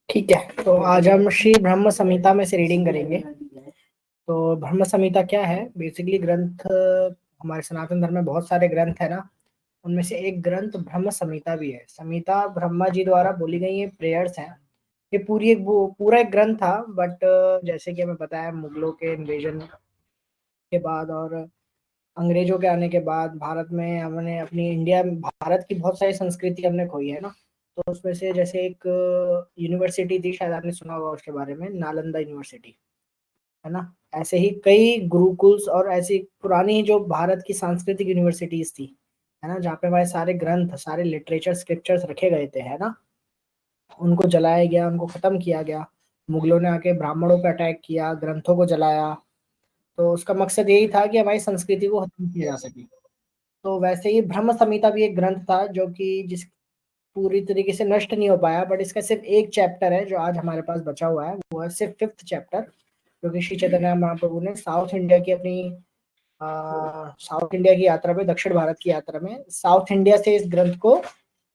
ठीक है, तो आज हम श्री ब्रह्म संहिता में से रीडिंग करेंगे। तो ब्रह्म संहिता क्या है? बेसिकली ग्रंथ, हमारे सनातन धर्म में बहुत सारे ग्रंथ है ना, उनमें से एक ग्रंथ ब्रह्म संहिता भी है। संहिता ब्रह्मा जी द्वारा बोली गई ये प्रेयर्स हैं। ये पूरी एक वो पूरा एक ग्रंथ था, बट जैसे कि हमें पता है, मुगलों के इन्वेजन के बाद और अंग्रेजों के आने के बाद भारत में हमने अपनी इंडिया, भारत की बहुत सारी संस्कृति हमने खोई है ना। तो उसमें से जैसे एक यूनिवर्सिटी थी, शायद आपने सुना होगा उसके बारे में, नालंदा यूनिवर्सिटी, है ना। ऐसे ही कई गुरुकुल्स और ऐसी पुरानी जो भारत की सांस्कृतिक यूनिवर्सिटीज थी, है ना, जहाँ पे हमारे सारे ग्रंथ, सारे लिटरेचर स्क्रिप्चर्स रखे गए थे, है ना, उनको जलाया गया, उनको खत्म किया गया। मुगलों ने आके ब्राह्मणों पे अटैक किया, ग्रंथों को जलाया। तो उसका मकसद यही था कि हमारी संस्कृति को खत्म किया जा सके। तो वैसे ही ब्रह्म संहिता भी एक ग्रंथ था जो कि जिस पूरी तरीके से नष्ट नहीं हो पाया, बट इसका सिर्फ एक चैप्टर है जो आज हमारे पास बचा हुआ है, वो है सिर्फ 5th चैप्टर, क्योंकि श्री चैतन्य महाप्रभु ने साउथ इंडिया की अपनी साउथ इंडिया की यात्रा में, दक्षिण भारत की यात्रा में साउथ इंडिया से इस ग्रंथ को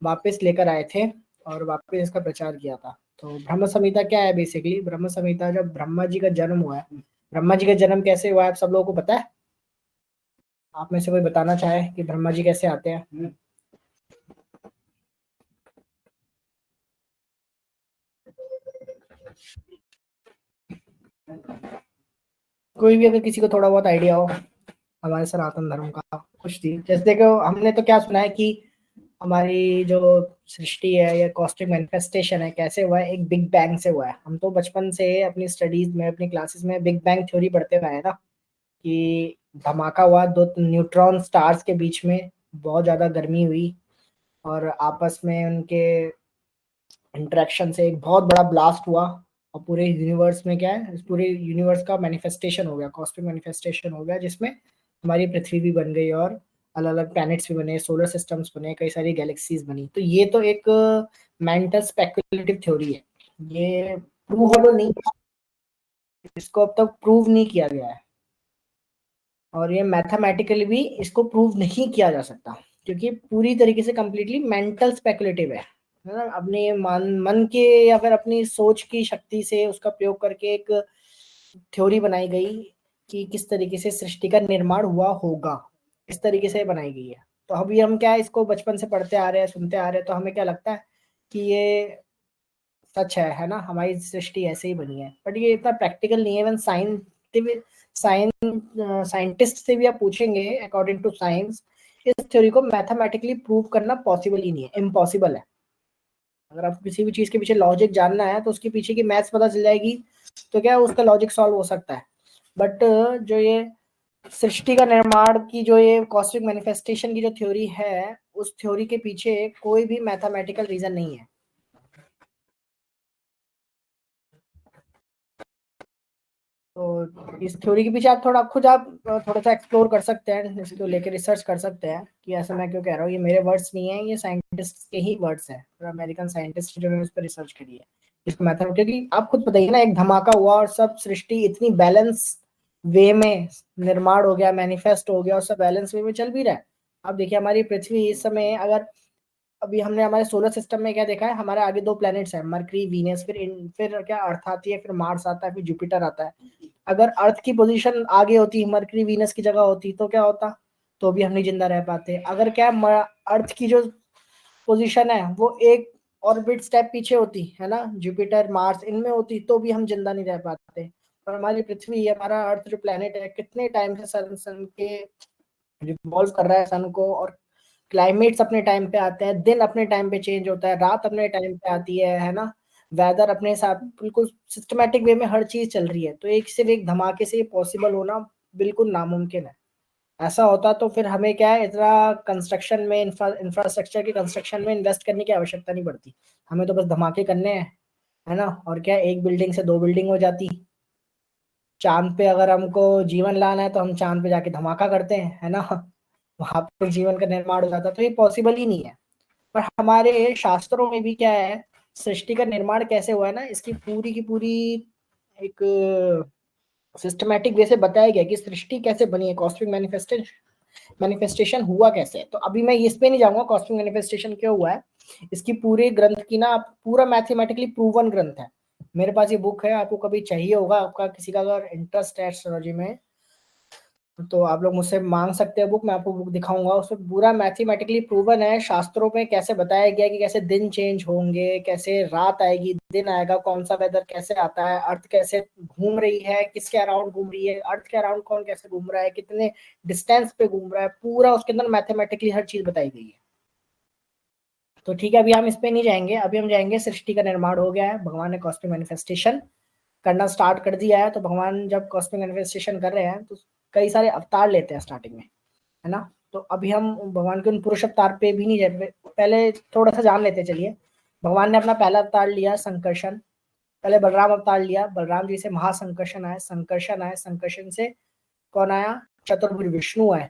वापस लेकर आए थे और वापस इसका प्रचार किया था। तो ब्रह्म संहिता क्या है? बेसिकली ब्रह्म संहिता, जब ब्रह्मा जी का जन्म हुआ है, ब्रह्मा जी का जन्म कैसे हुआ है आप सब लोगों को पता है? आप में से कोई बताना चाहे कि ब्रह्मा जी कैसे आते हैं? कोई भी अगर किसी को थोड़ा बहुत आइडिया हो हमारे सनातन धर्म का कुछ थी, जैसे देखो हमने तो क्या सुना है कि हमारी जो सृष्टि है या कॉस्मिक मैनिफेस्टेशन है, कैसे हुआ है? एक बिग बैंग से हुआ है। हम तो बचपन से अपनी स्टडीज में, अपनी क्लासेस में बिग बैंग थ्योरी पढ़ते हुए आए ना, कि धमाका हुआ, दो न्यूट्रॉन स्टार्स के बीच में बहुत ज्यादा गर्मी हुई और आपस में उनके इंटरेक्शन से एक बहुत बड़ा ब्लास्ट हुआ। और पूरे यूनिवर्स में क्या है, इस पूरे यूनिवर्स का मैनिफेस्टेशन हो गया, कॉस्मिक मैनिफेस्टेशन हो गया, जिसमें हमारी पृथ्वी भी बन गई और अलग अलग प्लैनेट्स भी बने, सोलर सिस्टम्स बने, कई सारी गैलेक्सीज बनी। तो ये तो एक मेंटल स्पेकुलेटिव थ्योरी है। ये प्रूवेबल नहीं, इसको अब तक प्रूव नहीं किया गया है, और ये मैथमेटिकली भी इसको प्रूव नहीं किया जा सकता, क्योंकि पूरी तरीके से कंप्लीटली मेंटल स्पेकुलेटिव है ना। अपने मन के या फिर अपनी सोच की शक्ति से उसका प्रयोग करके एक थ्योरी बनाई गई कि किस तरीके से सृष्टि का निर्माण हुआ होगा, इस तरीके से बनाई गई है। तो अभी हम क्या है, इसको बचपन से पढ़ते आ रहे हैं, सुनते आ रहे हैं, तो हमें क्या लगता है कि ये सच है ना, हमारी सृष्टि ऐसे ही बनी है। बट ये इतना प्रैक्टिकल नहीं है। इवन साइंटिस्ट से भी आप पूछेंगे, अकॉर्डिंग टू साइंस इस थ्योरी को मैथमेटिकली प्रूव करना पॉसिबल ही नहीं है, इम्पॉसिबल है। अगर आपको किसी भी चीज के पीछे लॉजिक जानना है तो उसके पीछे की मैथ्स पता चल जाएगी, तो क्या उसका लॉजिक सॉल्व हो सकता है। बट जो ये सृष्टि का निर्माण की, जो ये कॉस्मिक मैनिफेस्टेशन की जो थ्योरी है, उस थ्योरी के पीछे कोई भी मैथमेटिकल रीजन नहीं है। तो इस थ्योरी के पीछे आप थोड़ा खुद आप थोड़ा सा एक्सप्लोर कर सकते हैं, इसको लेकर रिसर्च कर सकते हैं कि ऐसा मैं क्यों कह रहा हूँ। ये मेरे वर्ड्स नहीं है, ये साइंटिस्ट के ही वर्ड्स हैं, अमेरिकन साइंटिस्ट जिन्होंने इस पर रिसर्च करी है। इसको मैथड, क्योंकि आप खुद बताइए ना, एक धमाका हुआ और सब सृष्टि इतनी बैलेंस वे में निर्माण हो गया, मैनिफेस्ट हो गया, और सब बैलेंस वे में चल भी रहा है। अब देखिए हमारी पृथ्वी इस समय, अगर अभी हमने हमारे सोलर सिस्टम में क्या देखा है, हमारे आगे दो प्लैनेट्स हैं, मरकरी, वीनस, फिर क्या अर्थ आती है, फिर मार्स आता है, फिर जुपिटर आता है। अगर अर्थ की पोजीशन आगे होती, मरकरी वीनस की जगह होती, तो क्या होता? तो भी हम नहीं जिंदा रह पाते। अगर क्या अर्थ की जो पोजीशन है वो एक ऑर्बिट स्टेप पीछे होती, है ना, जुपिटर मार्स इनमें होती, तो भी हम जिंदा नहीं रह पाते। और हमारी पृथ्वी, हमारा अर्थ जो प्लेनेट है, कितने टाइम से सन के रिवॉल्व कर रहा है सन को, और क्लाइमेट्स अपने टाइम पे आते हैं, दिन अपने टाइम पे चेंज होता है, रात अपने टाइम पे आती है ना, वेदर अपने साथ बिल्कुल सिस्टमैटिक वे में हर चीज चल रही है। तो एक सिर्फ एक धमाके से पॉसिबल होना बिल्कुल नामुमकिन है। ऐसा होता तो फिर हमें क्या है, इतना कंस्ट्रक्शन में इंफ्रास्ट्रक्चर के कंस्ट्रक्शन में इन्वेस्ट करने की आवश्यकता नहीं पड़ती। हमें तो बस धमाके करने हैं, है ना। और क्या, एक बिल्डिंग से दो बिल्डिंग हो जाती। चांद पे अगर हमको जीवन लाना है तो हम चांद पे जाके धमाका करते हैं, है ना। वहां पर जीवन का निर्माण हो जाता, तो ये पॉसिबल ही नहीं है। पर हमारे शास्त्रों में भी क्या है, सृष्टि का निर्माण कैसे हुआ है ना, इसकी पूरी की पूरी एक सिस्टमैटिक वे से बताया गया कि सृष्टि कैसे बनी है, कॉस्मिक मैनिफेस्टेशन हुआ कैसे। तो अभी मैं इस पे नहीं जाऊंगा कॉस्मिक मैनिफेस्टेशन क्यों हुआ है। इसकी पूरे ग्रंथ की ना पूरा मैथमेटिकली प्रूवन ग्रंथ है। मेरे पास ये बुक है, आपको कभी चाहिए होगा, आपका किसी का अगर इंटरेस्ट है एस्ट्रोलॉजी में, तो आप लोग मुझसे मांग सकते हैं बुक, मैं आपको बुक दिखाऊंगा। उसमें पूरा मैथमेटिकली प्रूवन है, शास्त्रों में कैसे बताया गया कि कैसे दिन चेंज होंगे, कैसे रात आएगी दिन आएगा, कौन सा वेदर कैसे आता है, अर्थ कैसे घूम रही है, किसके अराउंड घूम रही है, अर्थ के अराउंड कौन कैसे घूम रहा है, कितने डिस्टेंस पे घूम रहा है, पूरा उसके अंदर मैथमेटिकली हर चीज बताई गई है। तो ठीक है, अभी हम इस पे नहीं जाएंगे, अभी हम जाएंगे सृष्टि का निर्माण हो गया है, भगवान ने कॉस्मिक मैनिफेस्टेशन करना स्टार्ट कर दिया है। तो भगवान जब कॉस्मिक मैनिफेस्टेशन कर रहे हैं तो कई सारे अवतार लेते हैं स्टार्टिंग में, है ना। तो अभी हम भगवान के उन पुरुष अवतार पे भी नहीं जाए, पहले थोड़ा सा जान लेते चलिए। भगवान ने अपना पहला अवतार लिया संकर्षण। पहले बलराम अवतार लिया, बलराम जी से महासंकर्षण आए, संकर्षण आए, संकर्षण से कौन आया, चतुर्भुज विष्णु आए।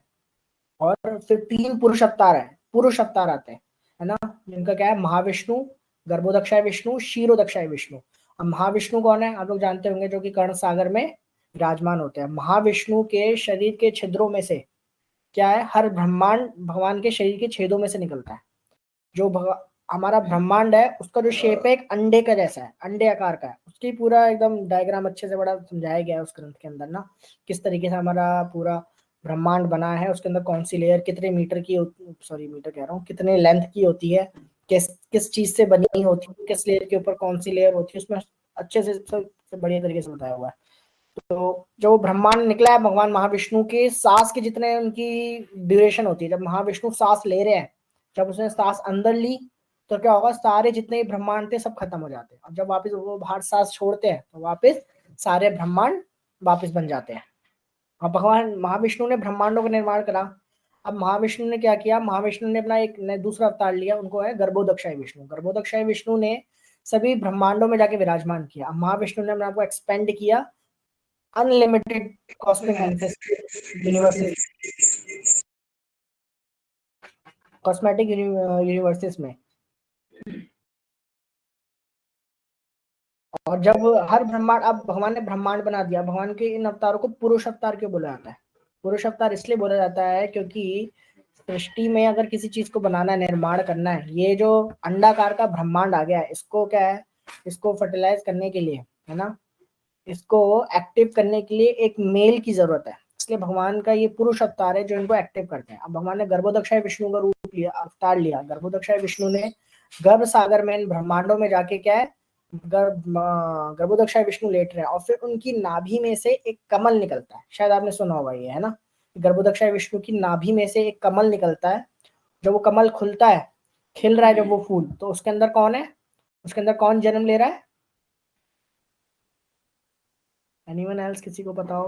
और फिर तीन पुरुष अवतार है, पुरुष अवतार आते हैं, है ना। जिनका क्या है, महाविष्णु, गर्भोदक्षाय विष्णु, क्षीरोदक्षाय विष्णु। अब महाविष्णु कौन है, आप लोग जानते होंगे, जो कि कर्ण सागर में विराजमान होते हैं। महाविष्णु के शरीर के छिद्रों में से क्या है, हर ब्रह्मांड भगवान के शरीर के छेदों में से निकलता है। जो हमारा ब्रह्मांड है उसका जो शेप है एक अंडे का जैसा है, अंडे आकार का है। उसकी पूरा एकदम डायग्राम अच्छे से बड़ा समझाया गया है उस ग्रंथ के अंदर ना, किस तरीके से हमारा पूरा ब्रह्मांड बना है, उसके अंदर कौन सी लेयर कितने मीटर की, सॉरी मीटर कह रहा हूँ, कितने लेंथ की होती है, किस किस चीज से बनी होती है, किस लेयर के ऊपर कौन सी लेयर होती है, उसमें अच्छे से सब बढ़िया तरीके से बताया हुआ है। तो जो ब्रह्मांड निकला है भगवान महाविष्णु के सांस के जितने उनकी ड्यूरेशन होती है, जब महाविष्णु सांस ले रहे हैं, जब उसने सांस अंदर ली तो क्या होगा, सारे जितने ब्रह्मांड थे सब खत्म हो जाते हैं। और जब वापस वो बाहर सांस छोड़ते हैं तो वापस सारे ब्रह्मांड वापस बन जाते हैं। और भगवान महाविष्णु ने ब्रह्मांडों का निर्माण करा। अब महाविष्णु ने क्या किया, महाविष्णु ने अपना एक दूसरा अवतार लिया, उनको है गर्भोदक्षाय विष्णु। गर्भोदक्षाय विष्णु ने सभी ब्रह्मांडों में जाके विराजमान किया। अब महाविष्णु ने अपने आप को एक्सपेंड किया unlimited cosmic universes, cosmetic universes में। और जब हर ब्रह्मांड, अब भगवान ने ब्रह्मांड बना दिया, भगवान के इन अवतारों को पुरुष अवतार क्यों बोला जाता है, पुरुष अवतार इसलिए बोला जाता है क्योंकि सृष्टि में अगर किसी चीज को बनाना है, निर्माण करना है, ये जो अंडाकार का ब्रह्मांड आ गया है, इसको क्या है, इसको फर्टिलाइज करने के लिए, है ना, इसको एक्टिव करने के लिए एक मेल की जरूरत है। इसलिए भगवान का ये पुरुष अवतार है जो इनको एक्टिव करते हैं। अब भगवान ने गर्भोदक्षाय विष्णु का रूप लिया, अवतार लिया। गर्भोदक्षाय विष्णु ने गर्भ सागर में इन ब्रह्मांडों में जाके क्या है, गर्भोदक्षाय विष्णु लेट रहे हैं, और फिर उनकी नाभि में से एक कमल निकलता है, शायद आपने सुना होगा ये, है ना। गर्भोदक्षाय विष्णु की नाभि में से एक कमल निकलता है। जब वो कमल खुलता है, खिल रहा है जब वो फूल, तो उसके अंदर कौन है, उसके अंदर कौन जन्म ले रहा है, एनीवन एल्स, किसी को पता हो।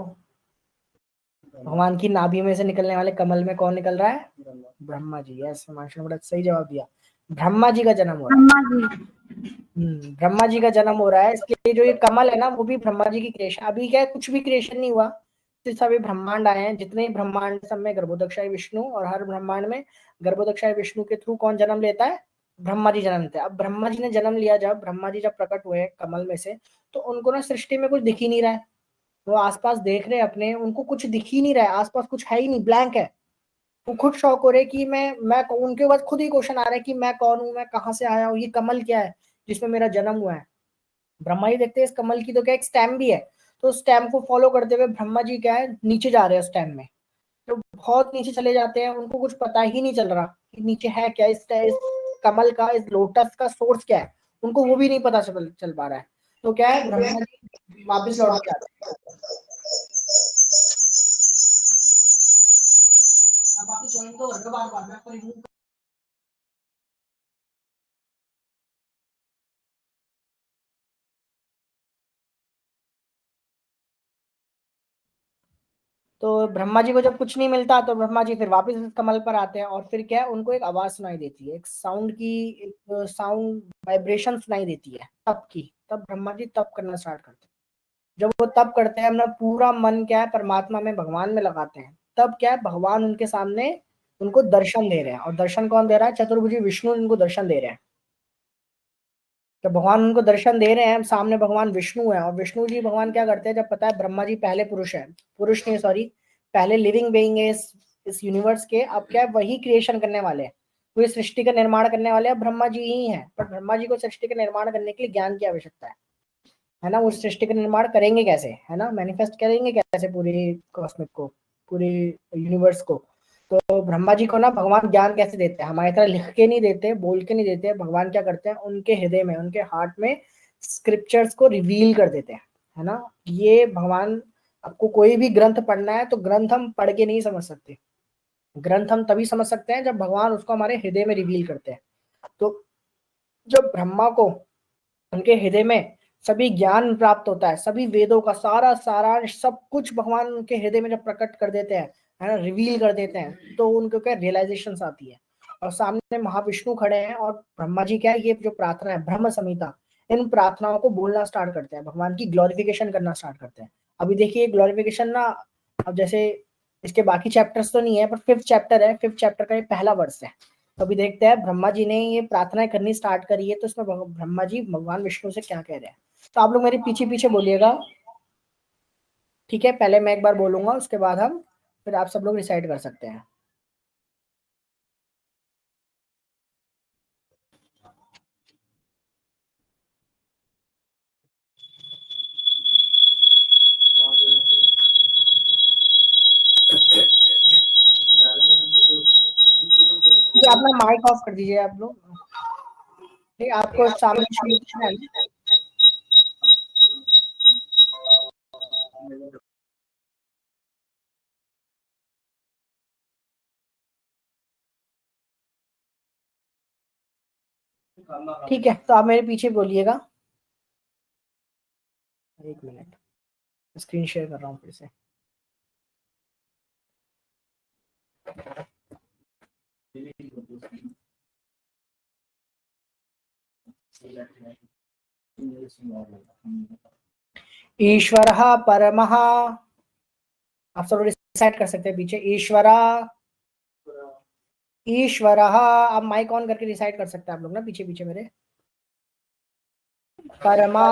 भगवान की नाभि में से निकलने वाले कमल में कौन निकल रहा है, ब्रह्मा जी। यस, हिमांशु ने बड़ा सही जवाब दिया, ब्रह्मा जी का जन्म हो रहा ब्रह्मा जी। है। ब्रह्मा जी का जन्म हो रहा है, इसलिए जो ये कमल है ना वो भी ब्रह्मा जी की क्रिएशन। अभी क्या है, कुछ भी क्रिएशन नहीं हुआ, सिर्फ सभी ब्रह्मांड आए हैं, जितने ब्रह्मांड सब में गर्भोदक्षाय विष्णु, और हर ब्रह्मांड में गर्भोदक्षाय विष्णु के थ्रू कौन जन्म लेता है, ब्रह्मा जी जन्म लेते हैं। अब ब्रह्मा जी ने जन्म लिया, जब ब्रह्मा जी जब प्रकट हुए कमल में से, तो उनको ना सृष्टि में कुछ दिख ही नहीं रहा है। वो आसपास देख रहे हैं अपने, उनको कुछ दिख ही नहीं रहा है, आसपास कुछ है ही नहीं, ब्लैंक है। वो खुद शौक हो रहे कि मैं उनके बाद खुद ही क्वेश्चन आ रहा है कि मैं कौन हूँ, मैं कहाँ से आया हूँ, ये कमल क्या है जिसमें मेरा जन्म हुआ है। ब्रह्मा जी देखते हैं इस कमल की तो क्या एक स्टेम भी है, तो उस स्टेम को फॉलो करते हुए ब्रह्मा जी क्या है, नीचे जा रहे हैं स्टेम में। तो बहुत नीचे चले जाते हैं, उनको कुछ पता ही नहीं चल रहा कि नीचे है क्या, इस कमल का, इस लोटस का सोर्स क्या है, उनको वो भी नहीं पता चल पा रहा है। तो क्या है, ब्रह्मा जी वापिस लौट के आते हैं। आप वापिस ज्वाइन तो कर दो, बार बार मैं आपको रिमूव। तो ब्रह्मा जी को जब कुछ नहीं मिलता तो ब्रह्मा जी फिर वापस इस कमल पर आते हैं, और फिर क्या है, उनको एक आवाज सुनाई देती है, एक साउंड की, एक साउंड वाइब्रेशन सुनाई देती है तप की। तब ब्रह्मा जी तप करना स्टार्ट करते हैं। जब वो तप करते हैं, अपना पूरा मन क्या है परमात्मा में, भगवान में लगाते हैं, तब क्या है, भगवान उनके सामने उनको दर्शन दे रहे हैं। और दर्शन कौन दे रहा है? चतुर्भुजी विष्णु उनको दर्शन दे रहे हैं। तो भगवान उनको दर्शन दे रहे हैं, सामने भगवान विष्णु है। और विष्णु जी भगवान क्या करते हैं, जब पता है ब्रह्मा जी पहले पुरुष है, पुरुष नहीं सॉरी, पहले लिविंग बीइंग है इस यूनिवर्स के। अब क्या है, वही क्रिएशन करने वाले हैं, पूरी सृष्टि का निर्माण करने वाले हैं ब्रह्मा जी ही हैं। पर ब्रह्मा जी को सृष्टि का निर्माण करने के लिए ज्ञान की आवश्यकता है ना। वो सृष्टि का निर्माण करेंगे कैसे, है ना, मैनिफेस्ट करेंगे कैसे पूरी कॉस्मिक को, पूरी यूनिवर्स को। तो ब्रह्मा जी को ना भगवान ज्ञान कैसे देते हैं, हमारी तरह लिख के नहीं देते, बोल के नहीं देते। भगवान क्या करते हैं, उनके हृदय में, उनके हार्ट में स्क्रिप्चर्स को रिवील कर देते हैं, है ना। ये भगवान, आपको कोई भी ग्रंथ पढ़ना है तो ग्रंथ हम पढ़ के नहीं समझ सकते। ग्रंथ हम तभी समझ सकते हैं जब भगवान उसको हमारे हृदय में रिवील करते हैं। तो जब ब्रह्मा को उनके हृदय में सभी ज्ञान प्राप्त होता है, सभी वेदों का सारा सारांश सब कुछ भगवान उनके हृदय में जब प्रकट कर देते हैं, है ना, रिवील कर देते हैं, तो उनको क्या रियलाइजेशन आती है। और सामने महाविष्णु खड़े हैं, और ब्रह्मा जी क्या है, ये जो प्रार्थना है ब्रह्म संहिता, इन प्रार्थनाओं को बोलना स्टार्ट करते हैं, भगवान की ग्लोरिफिकेशन करना स्टार्ट करते हैं। अभी देखिए ग्लोरिफिकेशन ना, अब जैसे इसके बाकी चैप्टर्स तो नहीं है, पर 5th चैप्टर है, 5th चैप्टर का ये पहला वर्ष है। तो अभी देखते हैं ब्रह्मा जी ने ये प्रार्थनाएं करनी स्टार्ट करी है, तो इसमें ब्रह्मा जी भगवान विष्णु से क्या कह रहे हैं। तो आप लोग मेरे पीछे पीछे बोलिएगा, ठीक है। पहले मैं एक बार बोलूंगा, उसके बाद हम फिर आप सब लोग रिसाइड कर सकते हैं। ठीक है, अपना माइक ऑफ कर दीजिए आप लोग। ठीक है, आपको सामने शुरू करना है। ठीक है, तो आप मेरे पीछे बोलिएगा। एक मिनट, स्क्रीन शेयर कर रहा हूँ फिर से। ईश्वरः परमः, आप सब रिसाइड कर सकते हैं पीछे। ईश्वरा, ईश्वरः, आप माइक ऑन करके रिसाइड कर सकते हैं आप लोग ना पीछे पीछे मेरे। परमा,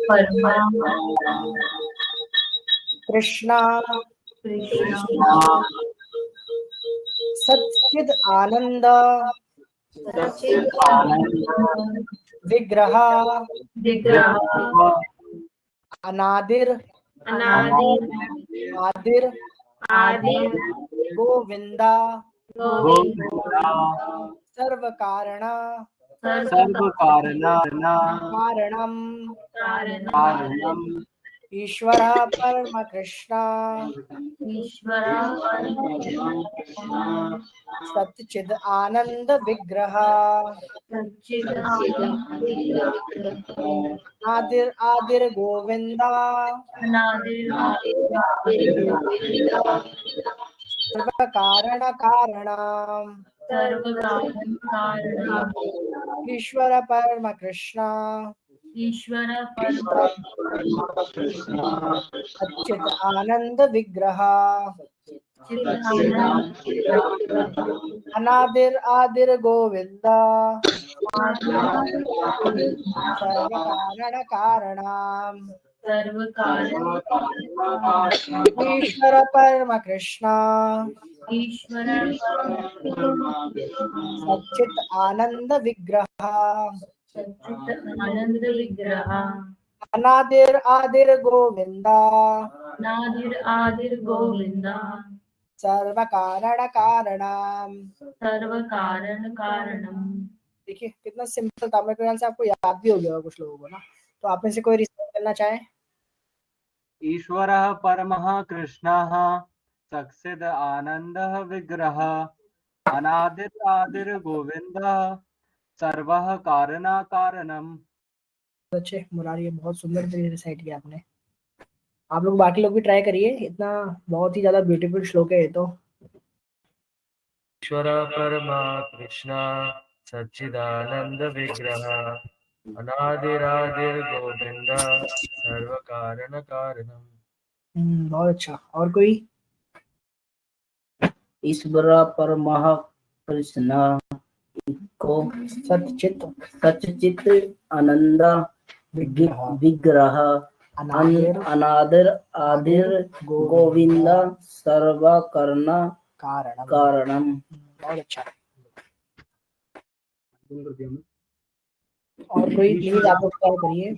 परमा, कृष्णा, कृष्णा, सच्चिद आनंद, सच्चिद आनंद, विग्रह, विग्रह, अनादिर, अनादि, आदिर, आदि, गोविंदा, गोविंद, सर्व कारण, सर्व कारणम कारणम, ईश्वर परम कृष्ण, ईश्वर सच्चिद आनंद विग्रह, सच्चिद आदिर आदिर गोविंदा, अनादिर सर्व कारण कारण, सर्व कारण ईश्वर परम कृष्ण, ईश्वर परम सच्चिद आनंद विग्रह, अनादिर आदिर गोविंदा, सर्व कारण कारण, सर्व कारण ईश्वर परम कृष्ण, ईश्वर सच्चित आनंद विग्रह, सच्चित आनंद विग्रह, अनादिर आदिर गोविंदा, नादिर आदिर गोविंदा, सर्व कारण कारण। सर्व कारण कारणम। देखिए कितना सिंपल था, मेरे ख्याल से आपको याद भी हो गया कुछ लोगों को ना। तो आप में से कोई रिसर्च करना चाहे? ईश्वरः परमः कृष्णः सच्चिद आनंदः विग्रह अनादिर गोविंदः सर्वः कारणा कारणम। अच्छे मुरारी, बहुत सुंदर तरीके से रिसाइट किया आपने। आप लोग बाकी लोग भी ट्राई करिए, इतना बहुत ही ज्यादा ब्यूटीफुल श्लोक है ये तो। ईश्वर परमा कृष्ण सच्चिदानंद विग्रह अनादिरादिर गोविंद सर्व कारण कारणम। बहुत अच्छा। और कोई? ईश्वर परमः कृष्ण को सच्चित आनंद विग्रह अनादिर आदिर गोविंद सर्व कारणम। बहुत अच्छा। और कोई प्लीज आप लोग ट्राई करिए।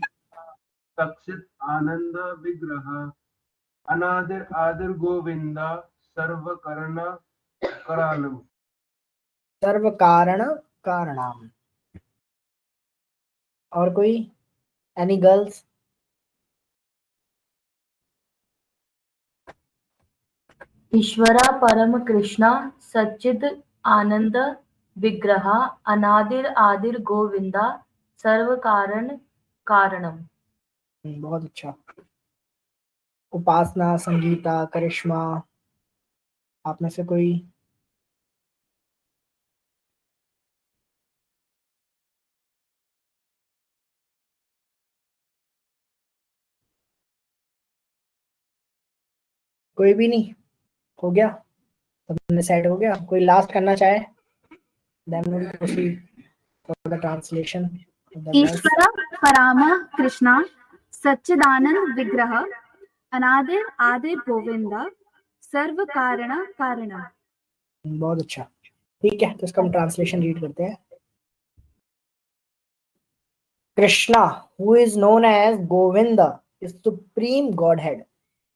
सच्चित आनंद विग्रह अनादिर आदिर गोविंद सर्व कारणम। सर्व कारण कारणम। और कोई? Any girls? ईश्वरा परम कृष्णा सच्चिद आनंद विग्रह अनादिर आदिर गोविंदा सर्व कारण कारणम। बहुत अच्छा। उपासना, संगीता, करिश्मा, आप में से कोई? कोई भी नहीं? हो गया, सबने सेट हो गया? कोई लास्ट करना चाहे? Then we'll proceed for the translation of the verse. ईश्वर पराम कृष्ण सच्चिदानंद विग्रह अनादिर आदिर गोविंद सर्व कारण कारणम। बहुत अच्छा। ठीक है, तो इसका हम ट्रांसलेशन रीड करते हैं। Krishna, who is known as Govinda, is supreme godhead.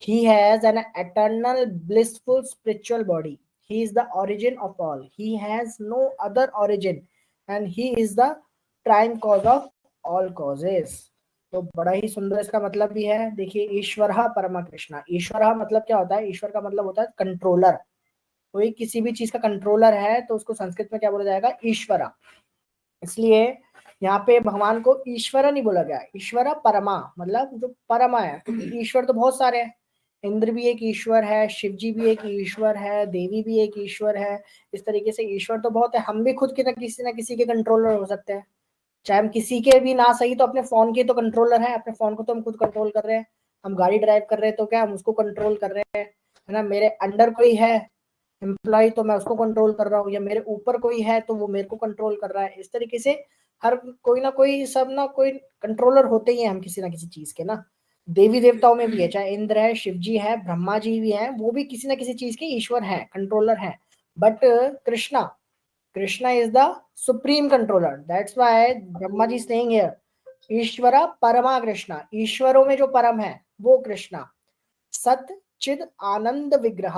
He has an eternal blissful spiritual body. He is the origin of all. He has no other origin and he is the prime cause of all causes. तो बड़ा ही सुंदर इसका मतलब भी है। देखिए, ईश्वरः परमा कृष्णा। ईश्वरः मतलब क्या होता है? ईश्वर का मतलब होता है कंट्रोलर। कोई किसी भी चीज का कंट्रोलर है तो उसको संस्कृत में क्या बोला जाएगा? ईश्वरा। इसलिए यहाँ पे भगवान को ईश्वर नहीं बोला गया, ईश्वर परमा, मतलब जो परमा है। तो ईश्वर तो बहुत सारे हैं, इंद्र भी एक ईश्वर है, शिव जी भी एक ईश्वर है, देवी भी एक ईश्वर है। इस तरीके से ईश्वर तो बहुत है। हम भी खुद के ना किसी के कंट्रोलर हो सकते हैं। चाहे हम किसी के भी ना सही तो अपने फोन के तो कंट्रोलर है। अपने फोन को तो हम खुद कंट्रोल कर रहे हैं। हम गाड़ी ड्राइव कर रहे हैं तो क्या हम उसको कंट्रोल कर रहे हैं, है ना? मेरे अंडर कोई है एम्प्लॉय तो मैं उसको कंट्रोल कर रहा हूँ, या मेरे ऊपर कोई है तो वो मेरे को कंट्रोल कर रहा है। इस तरीके से हर कोई ना कोई, सब ना कोई कंट्रोलर होते ही हैं हम किसी ना किसी चीज के ना। देवी देवताओं में भी है, चाहे इंद्र है, शिव जी है, ब्रह्मा जी भी हैं, वो भी किसी ना किसी चीज के ईश्वर है, कंट्रोलर है। But Krishna, Krishna is the supreme controller. That's why Brahma ji saying here ईश्वरा परमा कृष्णा। ईश्वरों में जो परम है वो कृष्णा। सत चिद आनंद विग्रह।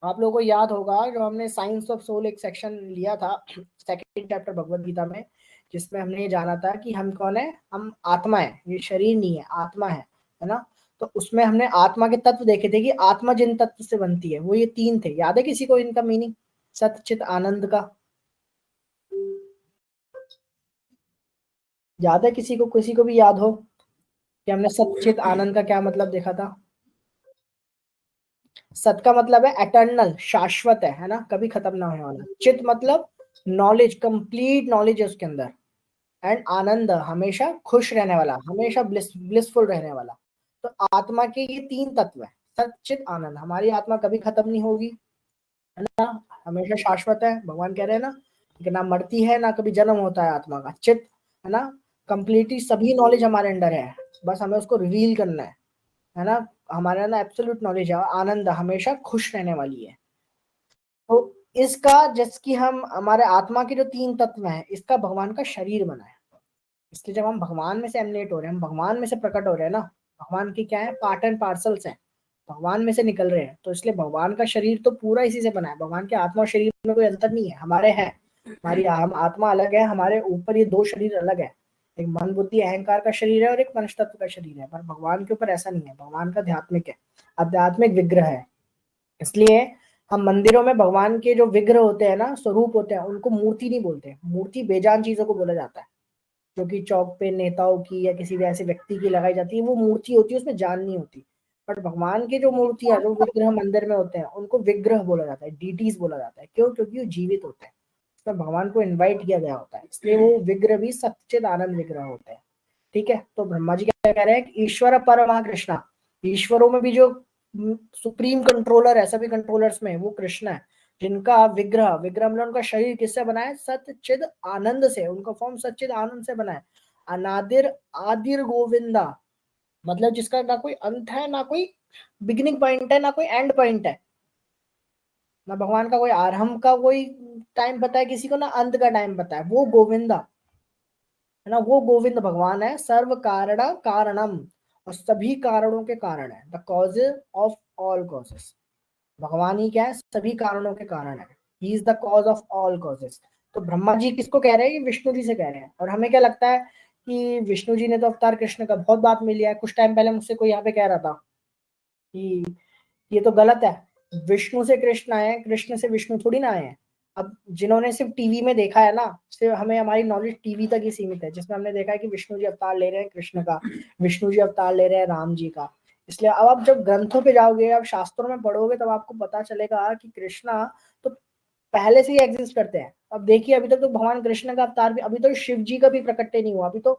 आप लोगों को याद होगा जो हमने साइंस ऑफ सोल एक सेक्शन लिया था, सेकंड चैप्टर भगवत गीता में, जिसमें हमने ये जाना था कि हम कौन है? हम आत्मा है, ये शरीर नहीं है, आत्मा है ना? तो उसमें हमने आत्मा के तत्व देखे थे कि आत्मा जिन तत्व से बनती है वो ये तीन थे। याद है किसी को इनका मीनिंग? सत चित आनंद का याद है किसी को? किसी को भी याद हो कि हमने सत चित आनंद का क्या मतलब देखा था? सत का मतलब है एटर्नल, शाश्वत है ना? कभी खत्म ना होने वाला। चित मतलब नॉलेज, कंप्लीट नॉलेज है उसके अंदर। एंड आनंद हमेशा खुश रहने वाला, हमेशा ब्लिसफुल रहने वाला। तो आत्मा के ये तीन तत्व है, सत चित आनंद। हमारी आत्मा कभी खत्म नहीं होगी, है ना? हमेशा शाश्वत है। भगवान कह रहे हैं ना कि ना मरती है ना कभी जन्म होता है आत्मा का। चित है ना, कंप्लीटली सभी नॉलेज हमारे अंदर है, बस हमें उसको रिवील करना है ना? हमारे अंदर एब्सोल्यूट नॉलेज है। आनंद हमेशा खुश रहने वाली है। तो इसका, जिसकी हम, हमारे आत्मा के जो तीन तत्व हैं, इसका भगवान का शरीर बना है। इसलिए जब हम भगवान में से एमनेट हो रहे हैं, हम भगवान में से प्रकट हो रहे हैं ना, भगवान की क्या है? पार्ट एंड पार्सल्स हैं, भगवान में से निकल रहे हैं। तो इसलिए भगवान का शरीर तो पूरा इसी से बना है। भगवान के आत्मा और शरीर में कोई अंतर नहीं है। हमारे है, हमारी हम आत्मा अलग है, हमारे ऊपर ये दो शरीर अलग है। एक मन बुद्धि अहंकार का शरीर है और एक मनुष्य तत्व का शरीर है। पर भगवान के ऊपर ऐसा नहीं है। भगवान का आध्यात्मिक है, आध्यात्मिक विग्रह है। इसलिए हम मंदिरों में भगवान के जो विग्रह होते हैं ना, स्वरूप होते हैं, उनको मूर्ति नहीं बोलते। मूर्ति बेजान चीजों को बोला जाता है, जो कि चौक पे नेताओं की या किसी भी ऐसे व्यक्ति की लगाई जाती है, वो मूर्ति होती है, उसमें जान नहीं होती। बट भगवान की जो मूर्तियां जो विग्रह मंदिर में होते हैं उनको विग्रह बोला जाता है, डीटीज बोला जाता है। क्यों? क्योंकि वो जीवित होते हैं, तो भगवान को इनवाइट किया गया होता है, इसलिए वो विग्रह भी सच्चिद आनंद विग्रह होते हैं। ठीक है, तो ब्रह्मा जी क्या कह रहे हैं कि ईश्वर परम कृष्णा, ईश्वरों में भी जो सुप्रीम कंट्रोलर है सभी कंट्रोलर्स में, वो कृष्ण है, जिनका विग्रह, विग्रह मतलब उनका शरीर किससे बना है? सच्चिद आनंद से, उनका फॉर्म सच्चिद आनंद से बना है। अनादिर आदिर गोविंदा, मतलब जिसका ना कोई अंत है, ना कोई बिगिनिंग पॉइंट है, ना कोई एंड पॉइंट है। ना भगवान का कोई आरंभ का कोई टाइम पता है किसी को, ना अंत का टाइम पता है, वो गोविंदा है ना, वो गोविंद भगवान है। सर्व कारण कारणम, और सभी कारणों के कारण है। The cause of all causes, भगवान ही क्या है? सभी कारणों के कारण है। He is the cause of all causes. तो ब्रह्मा जी किसको कह रहे हैं? विष्णु जी से कह रहे हैं। और हमें क्या लगता है कि विष्णु जी ने तो अवतार कृष्ण का बहुत बात मिल लिया है। कुछ टाइम पहले मुझसे कोई यहाँ पे कह रहा था कि ये तो गलत है, विष्णु से कृष्ण आए हैं, कृष्ण से विष्णु थोड़ी ना आए हैं। अब जिन्होंने सिर्फ टीवी में देखा है ना, सिर्फ हमें हमारी नॉलेज टीवी तक ही सीमित है, जिसमें हमने देखा है कि विष्णु जी अवतार ले रहे हैं कृष्ण का, विष्णु जी अवतार ले रहे हैं राम जी का। इसलिए अब आप जब ग्रंथों पे जाओगे, अब शास्त्रों में पढ़ोगे, तब आपको पता चलेगा कि कृष्णा तो पहले से ही एग्जिस्ट करते हैं। अब देखिए, अभी तक तो भगवान कृष्ण का अवतार भी, अभी तो शिव जी का भी प्रकट्य नहीं हुआ, अभी तो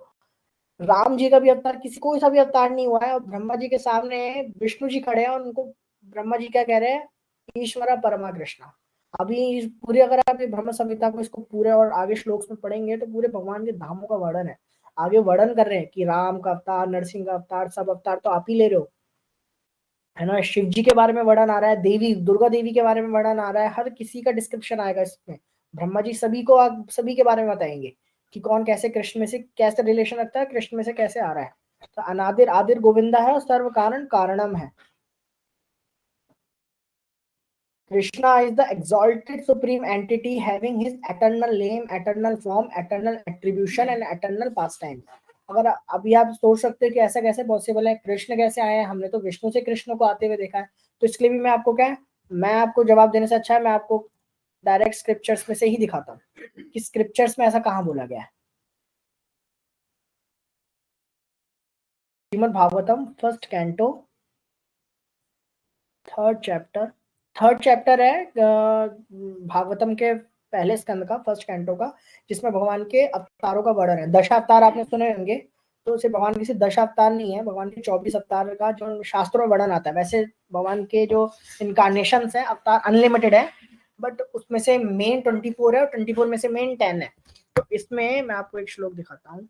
राम जी का भी अवतार, किसी कोई सा भी अवतार नहीं हुआ है। और ब्रह्मा जी के सामने विष्णु जी खड़े हैं और उनको ब्रह्मा जी क्या कह रहे हैं? ईश्वरा परमा कृष्णा। अभी पूरे, अगर आप ये ब्रह्म संहिता को, इसको पूरे और आगे श्लोक में पढ़ेंगे तो पूरे भगवान के धामों का वर्णन है। आगे वर्णन कर रहे हैं कि राम का अवतार, नरसिंह का अवतार, सब अवतार तो आप ही ले रहे हो, है ना। शिव जी के बारे में वर्णन आ रहा है, देवी दुर्गा देवी के बारे में वर्णन आ रहा है, हर किसी का डिस्क्रिप्शन आएगा इसमें। ब्रह्मा जी सभी को, सभी के बारे में बताएंगे कि कौन कैसे कृष्ण में से कैसे रिलेशन रखता है, कृष्ण में से कैसे आ रहा है। तो अनादिर आदिर गोविंदा है और सर्व कारण कारणम है। Krishna is the exalted supreme entity having his eternal name, eternal form, eternal attribution and eternal pastime. अगर अभी आप सोच सकते हो कि ऐसा कैसे पॉसिबल है, कृष्ण कैसे आए हैं? हमने तो विष्णु से कृष्ण को आते हुए देखा है। तो इसलिए भी मैं आपको क्या है, मैं आपको जवाब देने से अच्छा है मैं आपको डायरेक्ट स्क्रिप्चर्स में से ही दिखाता हूँ कि स्क्रिप्चर्स में ऐसा कहाँ बोला गया है। Shrimad Bhagavatam first canto third chapter है भागवतम के पहले स्कंद का, फर्स्ट कैंटो का, जिसमें भगवान के अवतारों का वर्णन है। दशावतार आपने सुने होंगे, तो उसे भगवान के सिर्फ दशावतार नहीं है, भगवान के 24 अवतार का जो शास्त्रों में वर्णन आता है। वैसे भगवान के जो इनकारनेशंस है, अवतार अनलिमिटेड है, बट उसमें से मेन 24 है और 24 में से मेन 10 है। तो इसमें मैं आपको एक श्लोक दिखाता हूँ।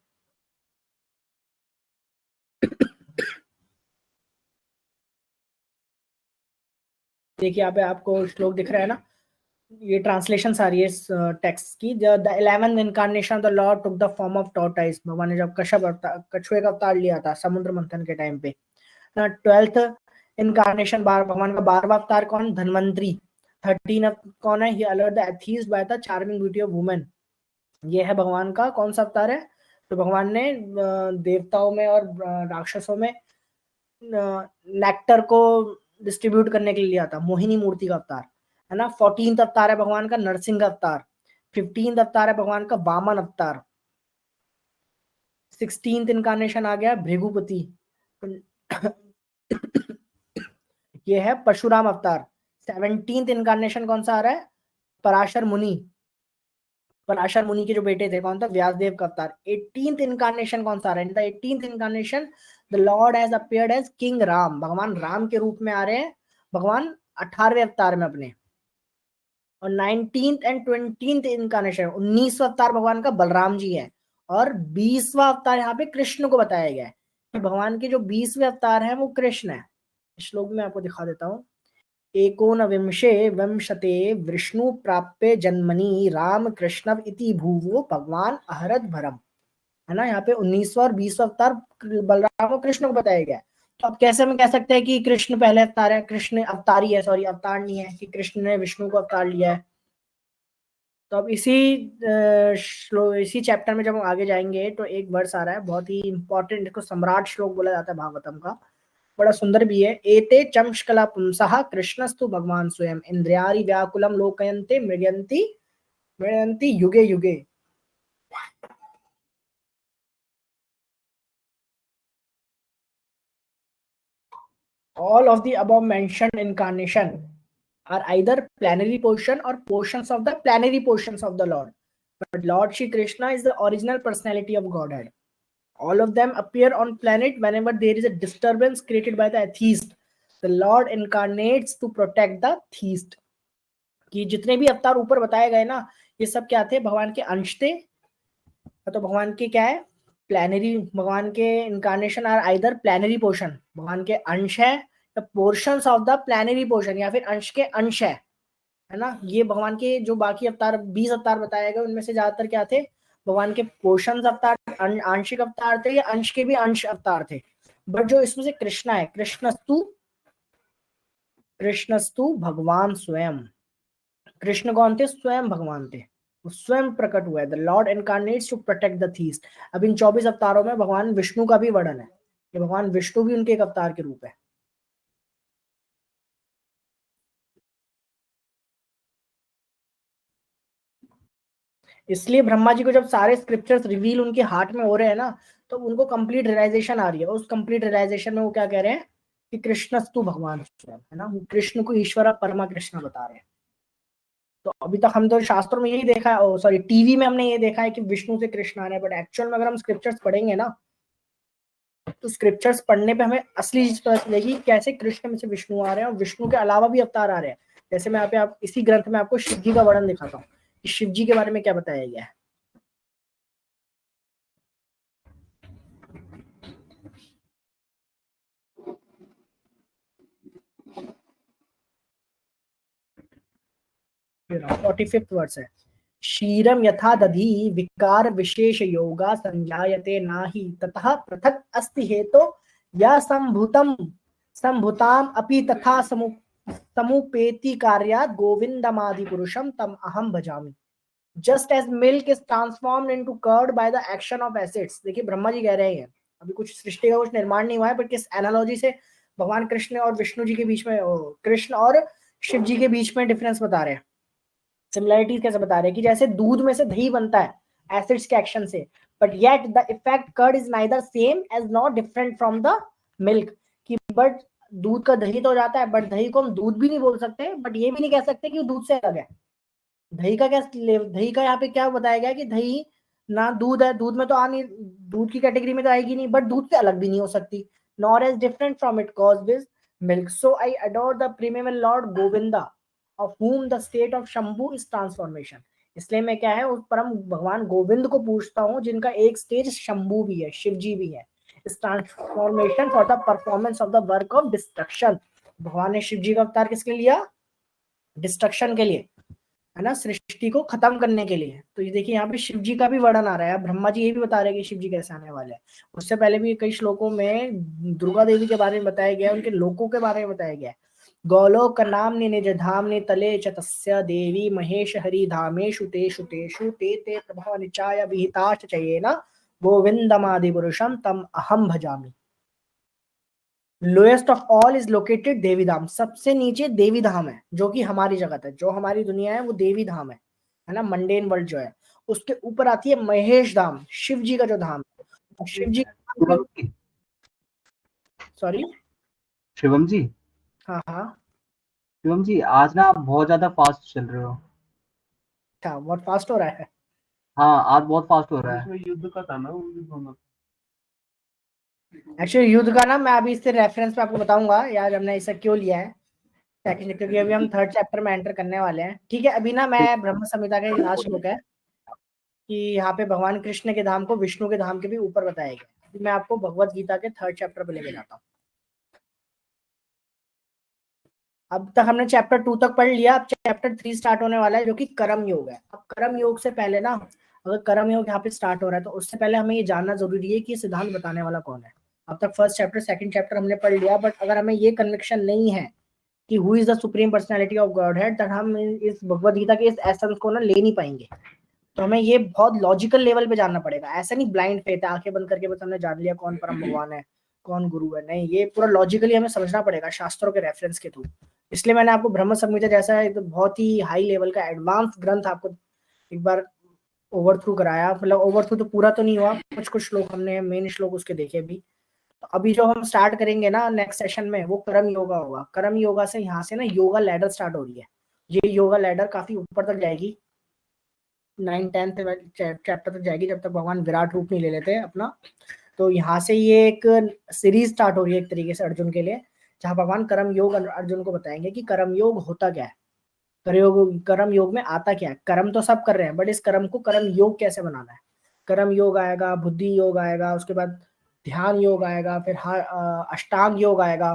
देखिए यहाँ पे आपको श्लोक दिख रहा है ना, ये ट्रांसलेशन सारी है इस टेक्स्ट की। The 11th incarnation of the Lord took the form of tortoise, भगवान ने जब कछुए का अवतार लिया था समुद्र मंथन के टाइम पे। 12th इनकारनेशन भगवान का 12वां अवतार कौन? धन्वंतरी। 13 कौन है? He alert the atheist by the charming beauty of women. ये है भगवान का कौन सा अवतार है? तो भगवान ने देवताओं में और राक्षसों में नेक्टर को डिस्ट्रीब्यूट करने के लिए लिया था, मोहिनी मूर्ति का अवतार है ना। 14th अवतार है भगवान का नरसिंह अवतार। 15th अवतार है भगवान का वामन अवतार। 16th इनकारनेशन आ गया भृगुपति, ये है परशुराम अवतार। 17th इनकारनेशन कौन सा आ रहा है? पराशर मुनि, पराशर मुनि के जो बेटे थे, कौन था? व्यासदेव का अवतार। 18th इनकारनेशन कौन सा आ रहा है? 18th incarnation the lord has appeared as king Ram, भगवान राम के रूप में आ रहे हैं भगवान 18वें अवतार में अपने। और 19th एंड 20th इनकारनेशन, 19वां अवतार भगवान का बलराम जी है, और 20वां अवतार यहाँ पे कृष्ण को बताया गया है कि भगवान के जो 20वें अवतार है वो कृष्ण है। श्लोक में आपको दिखा देता हूँ। एकोनविंशे वंशते विष्णु प्राप्य जन्मनि राम कृष्ण इति भूवो भगवान अहरत भरम, है ना। यहाँ पे 19वां और 20वां अवतार बलराम और कृष्ण को बताया गया है। तो अब कैसे हम कह सकते हैं कि कृष्ण पहले अवतार है? कृष्ण अवतारी है, सॉरी अवतार नहीं है कि कृष्ण ने विष्णु को अवतार लिया है। तो अब इसी चैप्टर में जब हम आगे जाएंगे तो एक वर्स आ रहा है बहुत ही इंपॉर्टेंट, इसको सम्राट श्लोक बोला जाता है भागवतम का, बड़ा सुंदर भी है। एते चंशकला पुंसः कृष्णस्तु भगवान स्वयं इंद्रियारि व्याकुलम लोकयन्ते मृगयन्ति मृगयन्ति युगे युगे। All of the above mentioned incarnation are either plenary portion or portions of the plenary portions of the Lord. But Lord Shri Krishna is the original personality of Godhead. All of them appear on planet whenever there is a disturbance created by the atheist. The Lord incarnates to protect the theist. कि जितने भी अवतार ऊपर बताए गए ना, ये सब क्या थे? भगवान के अंश थे। तो भगवान के क्या है? प्लैनरी, भगवान के incarnation are either plenary portion, भगवान के अंश है, या portions of the plenary portion, या फिर अंश के अंश है ना। ये भगवान के जो बाकी अवतार 20 अवतार बताए गए उनमें से ज्यादातर क्या थे? भगवान के पोर्शंस अवतार, आंशिक अवतार थे, या अंश के भी अंश अवतार थे। बट जो इसमें से कृष्णा है, कृष्णस्तु भगवान स्वयं। कृष्ण कौन थे? स्वयं भगवान थे, वो स्वयं प्रकट हुआ है। The lord incarnates to protect the theist. अब इन 24 अवतारों में भगवान विष्णु का भी वर्णन है, कि भगवान विष्णु भी उनके एक अवतार के रूप है। इसलिए ब्रह्मा जी को जब सारे स्क्रिप्चर्स रिवील उनके हार्ट में हो रहे हैं ना, तो उनको कंप्लीट रियलाइजेशन आ रही है। उस कंप्लीट रियलाइजेशन में वो क्या कह रहे हैं कि कृष्णस्तु भगवान स्वयं, है ना। कृष्ण को ईश्वर परमा कृष्ण बता रहे हैं। तो अभी तक हम तो शास्त्रों में यही देखा है, सॉरी टीवी में हमने ये देखा है कि विष्णु से कृष्ण आ रहे हैं, बट एक्चुअल में अगर हम स्क्रिप्चर्स पढ़ेंगे ना, तो स्क्रिप्चर्स पढ़ने पे हमें असली चीज पता चलेगी कैसे कृष्ण में से विष्णु आ रहे हैं, और विष्णु के अलावा भी अवतार आ रहे हैं। जैसे मैं यहाँ पे इसी ग्रंथ में आपको शिव जी का वर्णन दिखाता हूँ कि शिव जी के बारे में क्या बताया गया है। फोर्टी फिफ्थ वर्स है, क्षीरम यथा दधी विकार विशेष योगा संजायते नाही ततः पृथक अस्ति हेतो या संभूताम अपि तथा समुपेति कार्यात् गोविंदमादि पुरुषम तम अहम भजामि। Just as milk is transformed into curd by the action of acids. देखिए ब्रह्मा जी कह रहे हैं, अभी कुछ सृष्टि का कुछ निर्माण नहीं हुआ है, बट किस एनालॉजी से भगवान कृष्ण और विष्णु जी के बीच में, कृष्ण और शिव जी के बीच में डिफरेंस बता रहे हैं, सिमिलरिटीज कैसे बता रहे हैं कि जैसे दूध में से दही बनता है एसिड्स के एक्शन से, but yet the effect curd is neither same as not different from the milk. कि बट दूध का दही तो हो जाता है, बट दही को हम दूध भी नहीं बोल सकते, बट ये भी नहीं कह सकते कि वो दूध से अलग है। दही का क्या, दही का यहाँ पे क्या बताया गया कि दही ना दूध है, दूध में तो आ नहीं, दूध की कैटेगरी में तो आएगी नहीं, बट दूध से अलग भी नहीं हो सकती, nor as different from it cause this milk. So I adore the primeval lord Govinda of whom the state of Shambhu is transformation। इसलिए मैं क्या है उस परम भगवान गोविंद को पूछता हूँ जिनका एक स्टेज शंभु भी है, शिव जी भी है। इस transformation for the performance of the work of destruction. भगवान ने शिव जी का अवतार किसके लिया? डिस्ट्रक्शन के लिए, है ना, सृष्टि को खत्म करने के लिए। तो ये देखिए यहाँ पे शिव जी का भी वर्णन आ रहा है। ब्रह्मा जी ये भी बता रहे हैं कि शिव जी कैसे आने वाले हैं। उससे पहले भी कई श्लोकों में दुर्गा देवी के बारे में बताया गया है, उनके लोकों के बारे में बताया गया है। गोलोक नाम्नि निज धाम्नि तले च तस्य देवी महेश हरि धामेषु तेषु तेषु ते ते प्रभव निचाय विहिताश्च चयेन गोविंदमादि पुरुषम तम अहम भजामि। Lowest of all is located Devi Dham. सबसे नीचे देवी धाम है, जो कि हमारी जगत है, जो हमारी दुनिया है वो देवी धाम है ना, मंडेन वर्ल्ड जो है। उसके ऊपर आती है महेश धाम, शिव जी का जो धाम है। शिव जी, सॉरी शिवम जी, हाँ हाँ, शिवम जी आज ना आप बहुत ज्यादा फास्ट चल रहे हो। अच्छा बहुत फास्ट हो रहा है। हाँ आज बहुत फास्ट हो रहा है। इसमें युद्ध का था ना वो भी दोनों। एक्चुअली युद्ध का ना मैं अभी इससे रेफरेंस पे आपको बताऊंगा यार हमने ऐसा क्यों लिया है, क्योंकि अभी हम 3rd चैप्टर में एंटर करने वाले हैं। ठीक है, अभी ना मैं ब्रह्म संहिता का लास्ट श्लोक है कि यहाँ पे भगवान कृष्ण के धाम को विष्णु के धाम के भी ऊपर बताया गया। अभी मैं आपको भगवत गीता के 3rd चैप्टर पे लेके जाता हूँ। अब तक हमने चैप्टर 2 तक पढ़ लिया, अब चैप्टर 3 स्टार्ट होने वाला है जो कि कर्म योग है। अब कर्म योग से पहले ना, अगर कर्म योग यहाँ पे स्टार्ट हो रहा है तो उससे पहले हमें ये जानना जरूरी है कि सिद्धांत बताने वाला कौन है। अब तक 1st चैप्टर 2nd चैप्टर हमने पढ़ लिया, बट अगर हमें ये कन्विक्शन नहीं है कि who is the supreme personality of godhead, तब हम इस भगवत गीता के इस एसेंस को ना ले नहीं पाएंगे। तो हमें ये बहुत लॉजिकल लेवल पे जानना पड़ेगा। ऐसा नहीं ब्लाइंड फेथ है, आंखें बंद करके बस हमने जान लिया कौन परम भगवान है, कौन गुरु है, नहीं, ये पूरा लॉजिकली हमें समझना पड़ेगा शास्त्रों के रेफरेंस के थ्रू। इसलिए मैंने आपको ब्रह्म संहिता जैसा एक बहुत ही हाई लेवल का एडवांस ग्रंथ आपको एक बार ओवर थ्रू कराया। मतलब ओवर थ्रू तो पूरा तो नहीं हुआ, कुछ कुछ श्लोक हमने मेन श्लोक उसके देखे भी, तो अभी जो हम स्टार्ट करेंगे ना नेक्स्ट सेशन में, वो कर्म योगा होगा। कर्म योगा से यहाँ से ना योगा लैडर स्टार्ट हो रही है। ये योगा लैडर काफी ऊपर तक जाएगी, 9-10 चैप्टर तक जाएगी, जब तक भगवान विराट रूप नहीं ले लेते अपना। तो यहाँ से ये एक सीरीज स्टार्ट हो रही है एक तरीके से अर्जुन के लिए, जहाँ भगवान कर्म योग अर्जुन को बताएंगे कि कर्म योग होता क्या है, कर्म योग में आता क्या है। कर्म तो सब कर रहे हैं, बट इस कर्म को कर्म योग कैसे बनाना है। कर्म योग आएगा, बुद्धि योग आएगा, उसके बाद ध्यान योग आएगा, फिर अष्टांग योग आएगा,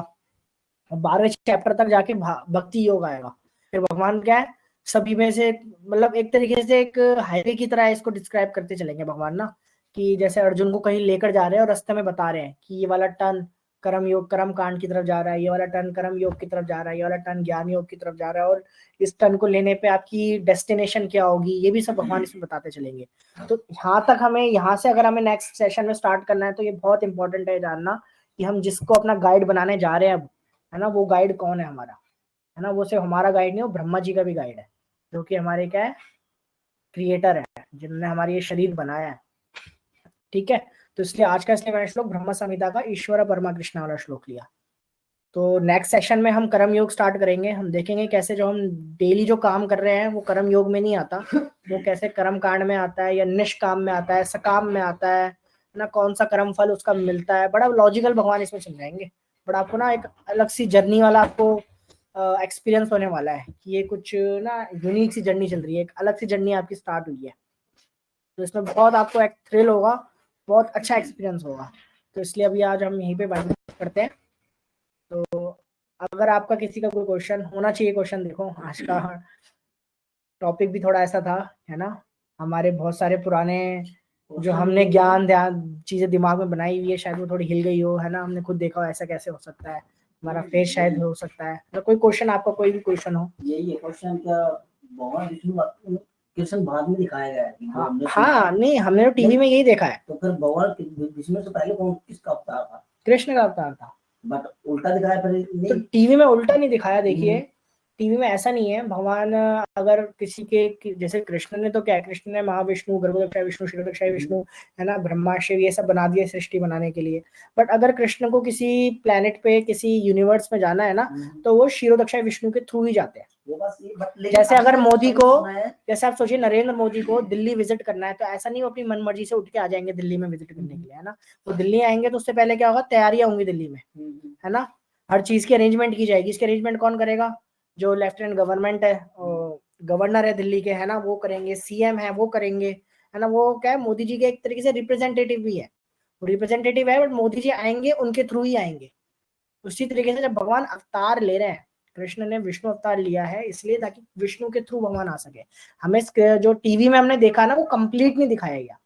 12वें चैप्टर तक जाके भक्ति योग आएगा। फिर भगवान क्या है, सभी में से मतलब एक तरीके से एक हाईवे की तरह इसको डिस्क्राइब करते चलेंगे भगवान ना, कि जैसे अर्जुन को कहीं लेकर जा रहे हैं और रास्ते में बता रहे हैं कि ये वाला टर्न कर्म योग कर्म कांड की तरफ जा रहा है, ये वाला टर्न कर्म योग की तरफ जा रहा है, ये वाला टर्न ज्ञान योग की तरफ जा रहा है, और इस टर्न को लेने पे आपकी डेस्टिनेशन क्या होगी, ये भी सब भगवान इसमें बताते चलेंगे। तो यहाँ तक हमें, यहाँ से अगर हमें नेक्स्ट सेशन में स्टार्ट करना है तो ये बहुत इंपॉर्टेंट है जानना कि हम जिसको अपना गाइड बनाने जा रहे हैं अब, है ना, वो गाइड कौन है हमारा, है ना। वो सिर्फ हमारा गाइड नहीं, वो ब्रह्मा जी का भी गाइड है, जो कि हमारे क्या है, क्रिएटर है, जिन्होंने हमारे ये शरीर बनाया है। ठीक है, तो इसलिए आज का इसलिए मैंने श्लोक ब्रह्म संहिता का ईश्वर परमा कृष्ण वाला श्लोक लिया। तो नेक्स्ट सेशन में हम कर्म योग स्टार्ट करेंगे। हम देखेंगे कैसे जो हम डेली जो काम कर रहे हैं वो कर्म योग में नहीं आता, वो कैसे कर्म कांड में आता है, या निष्काम में आता है, सकाम में आता है ना, कौन सा कर्म फल उसका मिलता है। बड़ा लॉजिकल भगवान इसमें समझाएंगे, बट आपको ना एक अलग सी जर्नी वाला आपको एक्सपीरियंस होने वाला है कि ये कुछ ना यूनिक सी जर्नी चल रही है, एक अलग सी जर्नी आपकी स्टार्ट हुई है। तो इसमें बहुत आपको एक थ्रिल होगा, बहुत अच्छा एक्सपीरियंस होगा। तो इसलिए अभी आज हम यहीं पे बात करते हैं। तो अगर आपका किसी का कोई क्वेश्चन होना चाहिए, क्वेश्चन देखो आज का टॉपिक भी थोड़ा ऐसा था, है ना, हमारे बहुत सारे पुराने जो हमने ज्ञान ध्यान चीजें दिमाग में बनाई हुई है, शायद वो थोड़ी हिल गई हो, है ना। हमने खुद देखा हो ऐसा कैसे हो सकता है, हमारा फेस शायद हो सकता है। तो कोई क्वेश्चन, आपका कोई भी क्वेश्चन हो। यही है क्वेश्चन, क्या भगवान विष्णु कृष्ण बाद में दिखाया गया है? हाँ नहीं, हमने तो टीवी में यही देखा है। तो फिर भगवान विष्णु से पहले कौन, किसका अवतार था? कृष्ण का अवतार था, बट उल्टा दिखाया फिर नहीं। तो टीवी में उल्टा नहीं दिखाया। देखिए टीवी में ऐसा नहीं है, भगवान अगर किसी के, जैसे कृष्ण ने तो क्या है, कृष्ण ने महाविष्णु, गर्भोदक्षाय विष्णु, क्षीरोदक्षाय विष्णु, है ना, ब्रह्मा शिव ये सब बना दिए सृष्टि बनाने के लिए। बट अगर कृष्ण को किसी प्लेनेट पे, किसी यूनिवर्स में जाना है ना, तो वो क्षीरोदक्षाय विष्णु के थ्रू ही जाते हैं। जैसे अगर मोदी को, जैसे आप सोचिए नरेंद्र मोदी को दिल्ली विजिट करना है, तो ऐसा नहीं वो अपनी मनमर्जी से उठ के आ जाएंगे दिल्ली में विजिट करने के लिए, है ना। वो दिल्ली आएंगे तो उससे पहले क्या होगा, तैयारियां होंगी दिल्ली में, है ना, हर चीज की अरेंजमेंट की जाएगी। इसकी अरेंजमेंट कौन करेगा, जो लेफ्टिनेंट गवर्नमेंट है, गवर्नर है दिल्ली के, है ना, वो करेंगे, सीएम है वो करेंगे, है ना। वो क्या है, मोदी जी के एक तरीके से रिप्रेजेंटेटिव भी है, वो रिप्रेजेंटेटिव है, बट मोदी जी आएंगे उनके थ्रू ही आएंगे। उसी तरीके से जब भगवान अवतार ले रहे हैं, कृष्ण ने विष्णु अवतार लिया है इसलिए ताकि विष्णु के थ्रू भगवान आ सके। हमें जो टीवी में हमने देखा ना, वो कंप्लीट नहीं दिखाया गया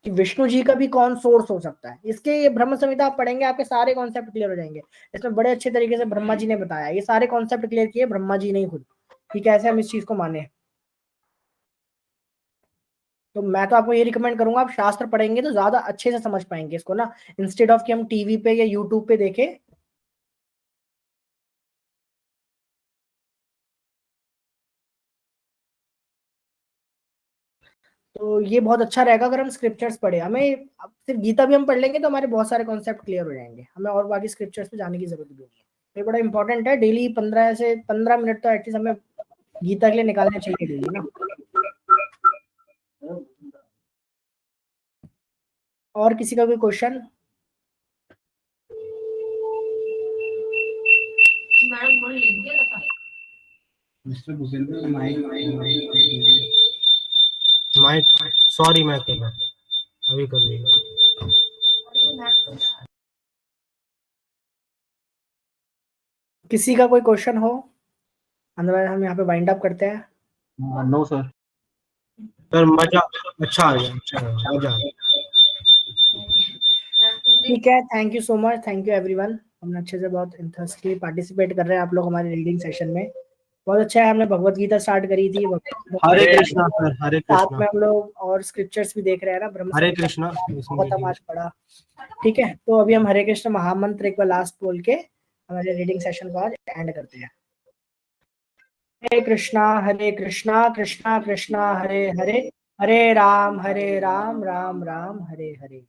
कि विष्णु जी का भी कौन सोर्स हो सकता है। इसके ये ब्रह्म संहिता आप पढ़ेंगे, आपके सारे कॉन्सेप्ट क्लियर हो जाएंगे। इसमें बड़े अच्छे तरीके से ब्रह्मा जी ने बताया, ये सारे कॉन्सेप्ट क्लियर किए ब्रह्मा जी ने ही खुद, कि कैसे हम इस चीज को माने। तो मैं तो आपको ये रिकमेंड करूंगा, आप शास्त्र पढ़ेंगे तो ज्यादा अच्छे से समझ पाएंगे इसको ना, इंस्टेड ऑफ कि हम टीवी पे या यूट्यूब पे देखें। तो ये बहुत अच्छा रहेगा अगर हम स्क्रिप्चर्स पढ़े। हमें सिर्फ गीता भी हम पढ़ लेंगे तो हमारे बहुत सारे कॉन्सेप्ट क्लियर हो जाएंगे, हमें और बाकी स्क्रिप्चर्स पे जाने की जरूरत भी नहीं है। ये बड़ा इंपॉर्टेंट है, डेली 15 से 15 मिनट तो एटलीस्ट हमें गीता के लिए निकालने चाहिए डेली ना। और किसी का कोई question? Mister Bhupendra mic sorry, मैं कर रहा हूं, अभी कर लेगा। किसी का कोई क्वेश्चन हो, अदरवाइज हम यहाँ पे वाइंड अप करते हैं। No sir. सर मजा अच्छा आ गया, अच्छा मजा आ गया। ठीक है, thank you so much, thank you everyone. हमने अच्छे से बहुत इंटरेस्टली पार्टिसिपेट कर रहे हैं आप लोग हमारे रीडिंग सेशन में, बहुत अच्छा है। हमने भगवत गीता स्टार्ट करी थी, हरे कृष्णा सर, हरे साथ कृष्णा, में हम लोग और स्क्रिप्चर्स भी देख रहे हैं ना, ब्रह्म हरे कृष्णा। बहुत हम आज पढ़ा। ठीक है, तो अभी हम हरे कृष्ण महामंत्र एक बार लास्ट बोल के हमारे रीडिंग सेशन को आज एंड करते हैं। हरे कृष्णा कृष्णा कृष्णा हरे हरे, हरे राम राम राम हरे हरे।